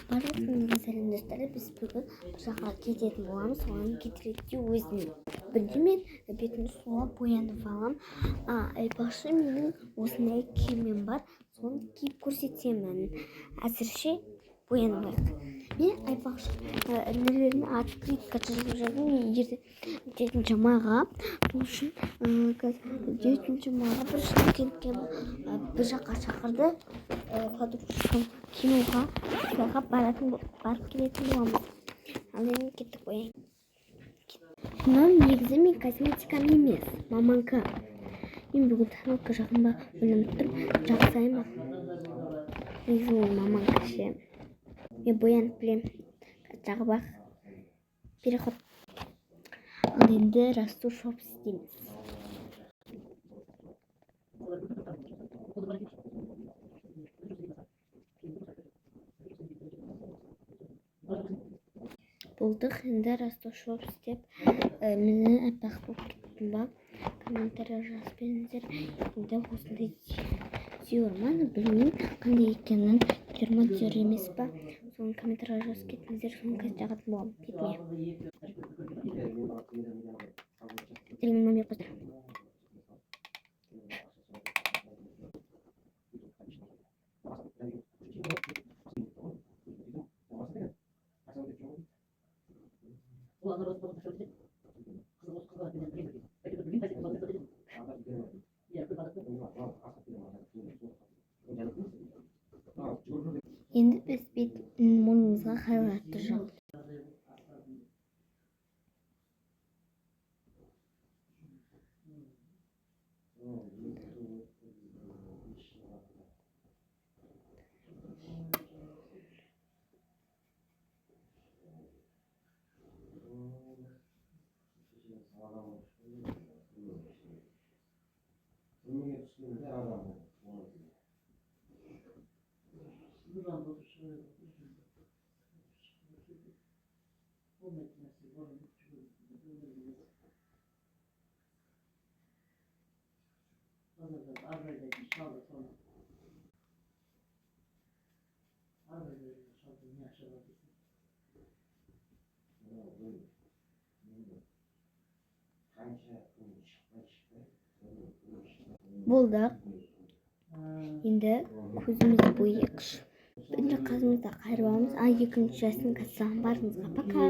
барлығыңызға сәлем достар. Біз бүгін бір жаққа кететін боламыз. Оған кетіретте өзім бірде мен бетімді суға боянып аламын. Айтпақшы, менің осындай киімім бар. Соны киіп көрсетемін. Әзірше боянбайық. Мен айтпақшы, інілеріне открытка жазып жатырмын. Мен жетінші майға. Сол үшін 9 майға бір шымкентке бір жаққа шақырды. Подружкам киноға барып келетін боламыз. Ал енді кеттік бояйын. Киноның негізі мен косметикам емес, маманка. Мен бүгін танылка жақын ба ойланып тұрмын, жақсайын ба. Негізі ол маманка ше. Мен боянып білем. Жағы бақ. Переход. Ал енді расту шоп істейміз. Болдық, енді расту шоп істеп, мені әппақ болып кеттім ба. Комментария жазып беріңіздер. Енді осындай түйір ма, білмеймін қандай екенін. Түйір ма, түйір емес па. Соны комментария жазып кетіңіздер. Соны қазір жағатын боламын. Бетіме. Телефоныммен қосыр. Енді біз бетін мойнымызға хайратты жағып. Болдық. Енді көзімізді бояйықшы. Бірінші қасымызда қайырып аламыз. Екінші жасын кассаға барыңызға. Пока.